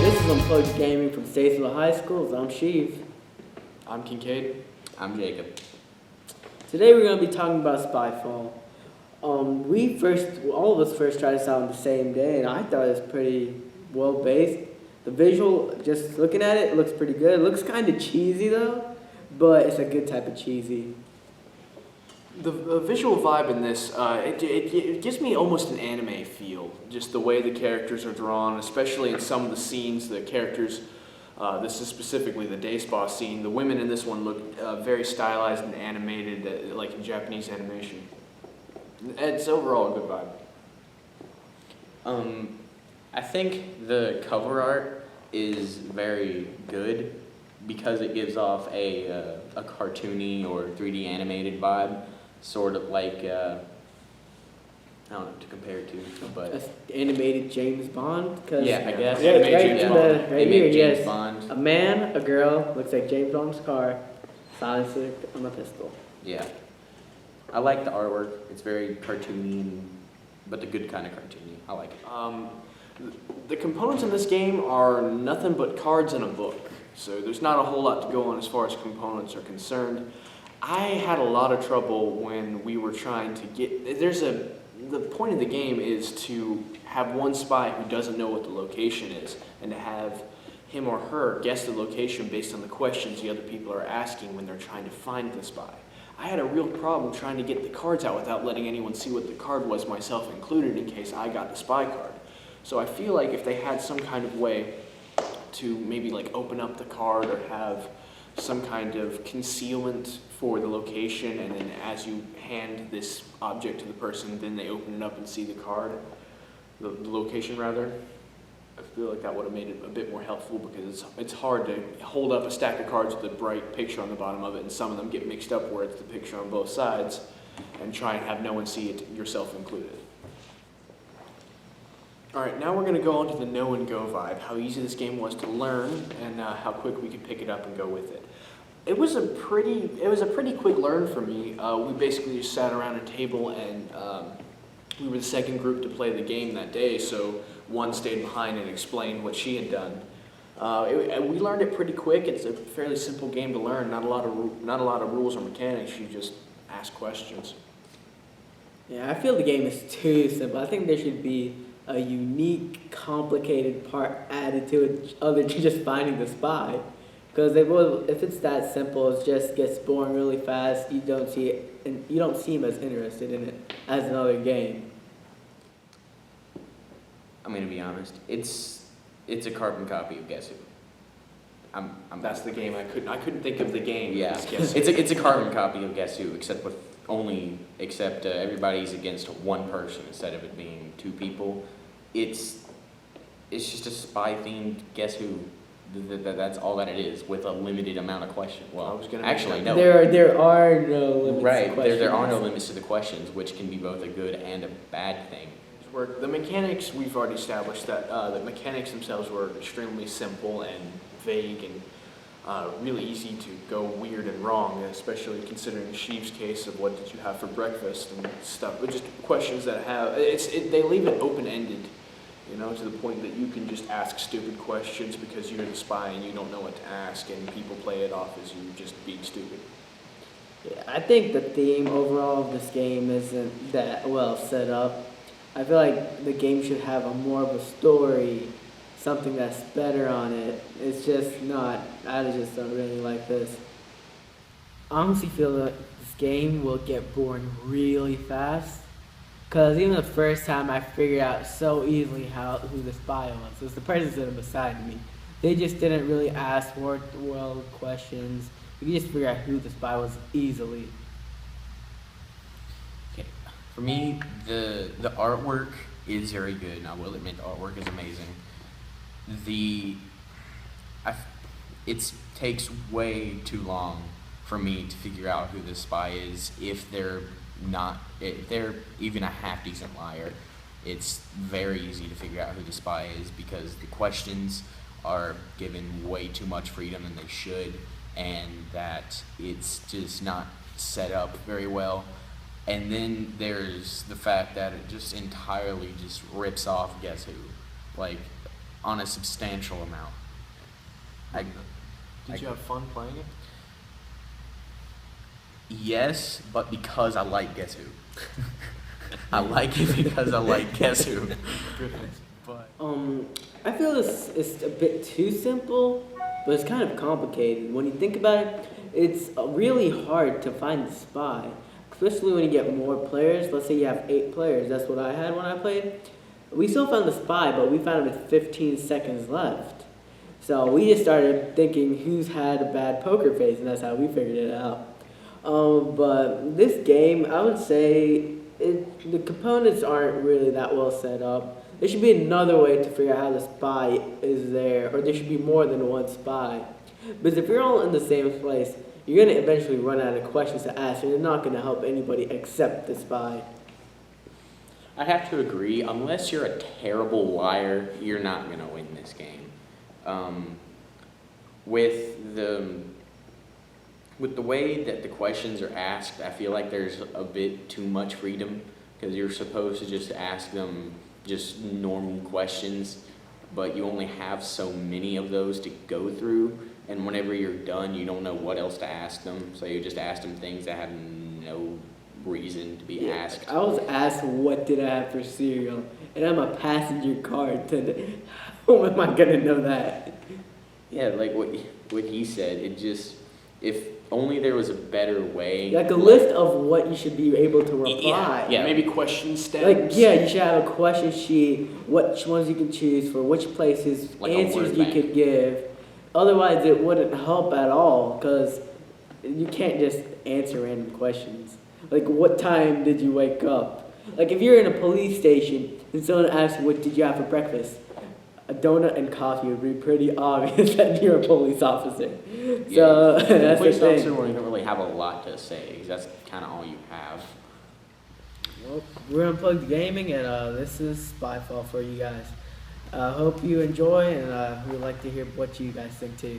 This is Unplugged Gaming from Statesville High School. I'm Sheev. I'm Kincaid. I'm Jacob. Today we're going to be talking about Spyfall. All of us first tried this out on the same day, and I thought it was pretty well based. The visual, just looking at it, looks pretty good. It looks kind of cheesy though, but it's a good type of cheesy. The visual vibe in this, it gives me almost an anime feel. Just the way the characters are drawn, especially in some of the scenes, the characters, this is specifically the day spa scene. The women in this one look very stylized and animated, like in Japanese animation. It's overall a good vibe. I think the cover art is very good because it gives off a cartoony or 3D animated vibe, sort of like I don't know what to compare it to, but Animated James Bond. yeah, I guess. Yeah, Animated right, James to Bond. the, right Animated here, James yes. Bond. A man, a girl, looks like James Bond's car, silencer on the pistol. Yeah, I like the artwork. It's very cartoony, but the good kind of cartoony. I like it. The components in this game are nothing but cards and a book, so there's not a whole lot to go on as far as components are concerned. I had a lot of trouble when we were trying to get, the point of the game is to have one spy who doesn't know what the location is, and to have him or her guess the location based on the questions the other people are asking when they're trying to find the spy. I had a real problem trying to get the cards out without letting anyone see what the card was, myself included, in case I got the spy card. So I feel like if they had some kind of way to maybe like open up the card or have some kind of concealment for the location, and then as you hand this object to the person, then they open it up and see the card, the location rather. I feel like that would have made it a bit more helpful because it's hard to hold up a stack of cards with a bright picture on the bottom of it, and some of them get mixed up where it's the picture on both sides, and try and have no one see it, yourself included. Alright, now we're going to go on to the know and go vibe, how easy this game was to learn, and how quick we could pick it up and go with it. It was a pretty quick learn for me. We basically just sat around a table, and we were the second group to play the game that day, so one stayed behind and explained what she had done. And we learned it pretty quick. It's a fairly simple game to learn, not a lot of rules or mechanics. You just ask questions. Yeah, I feel the game is too simple. I think there should be a unique, complicated part added to it other than just finding the spy. Because if it's that simple, it just gets boring really fast. You don't see it, and you don't seem as interested in it as another game. I'm gonna be honest. It's a carbon copy of Guess Who. That's the game. I couldn't think of the game. Yeah, it's a carbon copy of Guess Who, except everybody's against one person instead of it being two people. It's just a spy-themed Guess Who. That's all that it is, with a limited amount of questions. Well, actually, no. There are no limits. Right, to questions. there are no limits to the questions, which can be both a good and a bad thing. The mechanics, we've already established that the mechanics themselves were extremely simple and vague and really easy to go weird and wrong, especially considering Sheev's case of what did you have for breakfast and stuff. But just questions that they leave it open-ended, you know, to the point that you can just ask stupid questions because you're the spy and you don't know what to ask, and people play it off as you just being stupid. Yeah, I think the theme overall of this game isn't that well set up. I feel like the game should have more of a story, something that's better on it. It's just not. I just don't really like this. I honestly feel that this game will get boring really fast. Because even the first time I figured out so easily who the spy was. It was the person sitting beside me. They just didn't really ask more well questions. You could just figure out who the spy was easily. Okay. For me, the artwork is very good, and I will admit the artwork is amazing. It takes way too long for me to figure out who the spy is if they're even a half decent liar. It's very easy to figure out who the spy is because the questions are given way too much freedom than they should, and that it's just not set up very well. And then there's the fact that it just entirely just rips off Guess Who. Like, on a substantial amount. Did you have fun playing it? Yes, but because I like Guess Who. I like it because I like Guess Who. Good answer. But I feel this is a bit too simple, but it's kind of complicated. When you think about it, it's really hard to find the spy, especially when you get more players. Let's say you have 8 players. That's what I had when I played. We still found the spy, but we found him with 15 seconds left. So we just started thinking who's had a bad poker face, and that's how we figured it out. But this game, I would say the components aren't really that well set up. There should be another way to figure out how the spy is there, or there should be more than one spy. Because if you're all in the same place, you're going to eventually run out of questions to ask, and you're not going to help anybody except the spy. I'd have to agree. Unless you're a terrible liar, you're not going to win this game. With the way that the questions are asked, I feel like there's a bit too much freedom, because you're supposed to just ask them just normal questions, but you only have so many of those to go through, and whenever you're done, you don't know what else to ask them, so you just ask them things that have no reason to be asked. I was asked what did I have for cereal, and I'm a passenger car attendant. How am I going to know that? Yeah, like what he said, it just, if only there was a better way. Like a list of what you should be able to reply. Yeah. maybe question stems. Like, yeah, you should have a question sheet, which ones you can choose for, which places, Like a answers word you bank. could give. Otherwise, it wouldn't help at all, because you can't just answer random questions. Like, what time did you wake up? Like, if you're in a police station and someone asks, what did you have for breakfast? A donut and coffee would be pretty obvious that you're a police officer. So, that's the police officer thing. where you don't really have a lot to say, because that's kind of all you have. Well, we're Unplugged Gaming, and this is Spyfall for you guys. Hope you enjoy, and we'd like to hear what you guys think too.